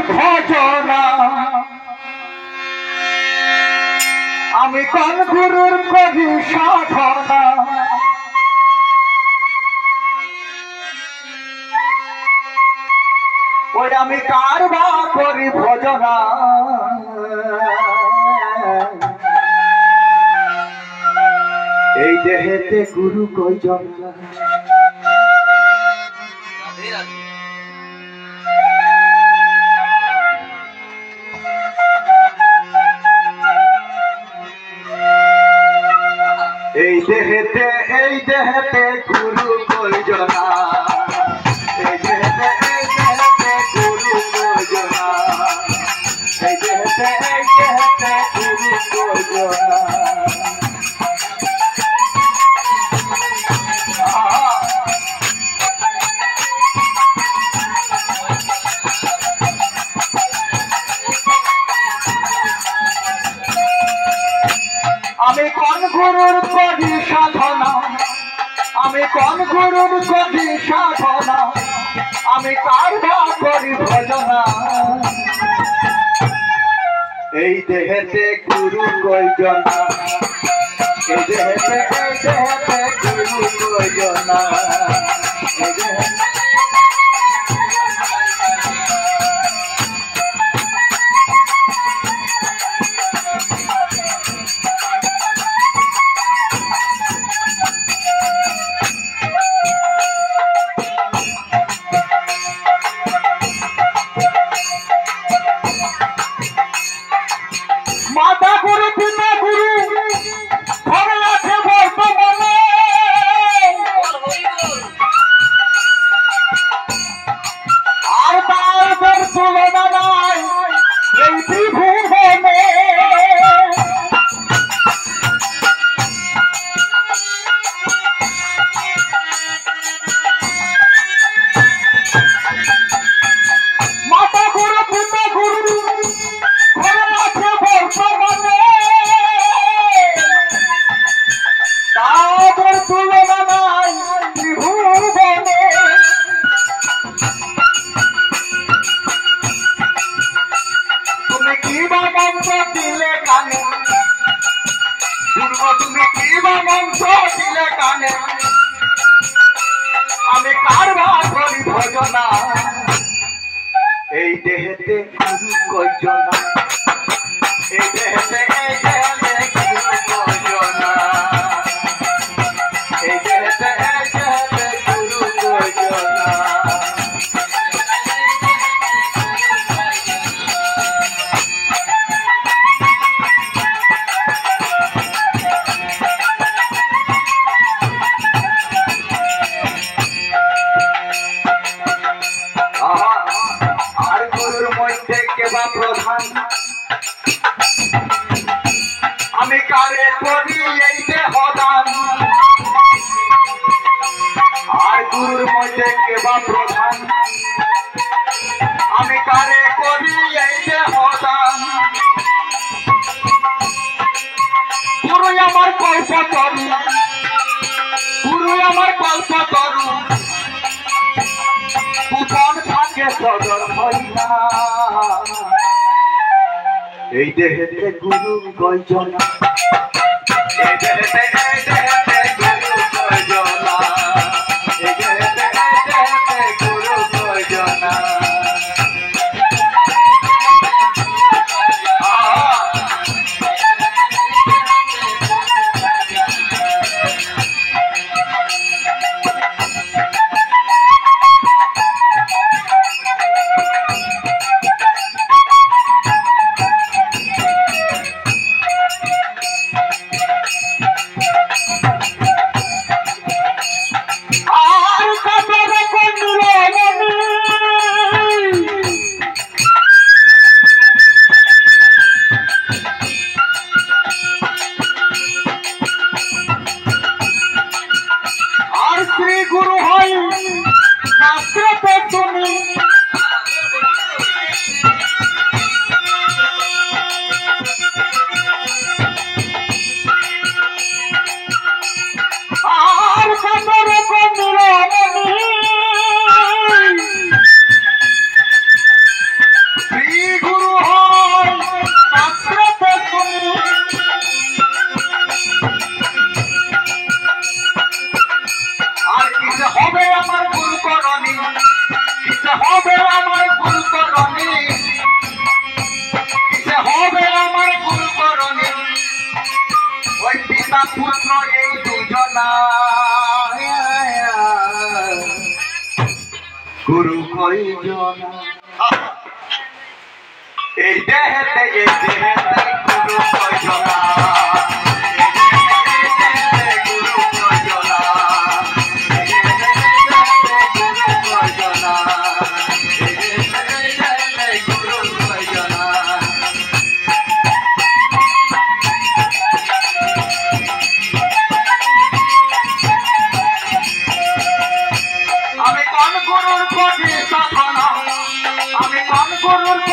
ভজনা আমি কোন গুরুর করি সাধনা ওই আমি কারবা করি ভজনা এই দেহেতে গুরু কয়জন এই দেহেতে গুরু কয়জনা এই দেহেতে গুরু কয়জনা এই দেহেতে গুরু কয়জনা আমি কোন গুরুর করি সাধনা আমি কোন গুরুর করি সাধনা আমি কারবা করি ভজনা এই দেহেতে গুরু কয়জনা এই দেহেতে গুরু কয়জনা এই দেহেতে মাতা গুরু পিতা গুরু ঘরে আছে বর্তমানে আর তাদের তুলনা নাই এই ত্রিভুবনে মাতা গুরু পিতা গুরু ঘরে আছে বর্তমানে তাদের তুলনা নাই ত্রিভুবনে তুমি কি বা মন্ত্র দিলে কানে দুর্গ তুমি কি বা মন্ত্র দিলে কানে আমি কারবা করি ভজনা এই দেহেতে গুরু কয়জনা এই দেহেতে গুরু কয়জনা এই দেহেতে গুরু কয়জনা আর গুরুর মধ্যে কেবা প্রধান আমি কারে করি এই দেহদান আর গুরুর মধ্যে কেবা প্রধান আমি কারে করি এই দেহদান গুরু আমার কল্পতরু গুরু আমার কল্পতরু কুপন থাকে সদর হয় না এই দেহেতে গুরু কয়জনা এই দেহেতে গুরু কয়জনা এই দেহেতে গুরু কয়জনা প্রয়োজন এই দেহেতে গুরু প্রয়োজন আমি কোন গুরুর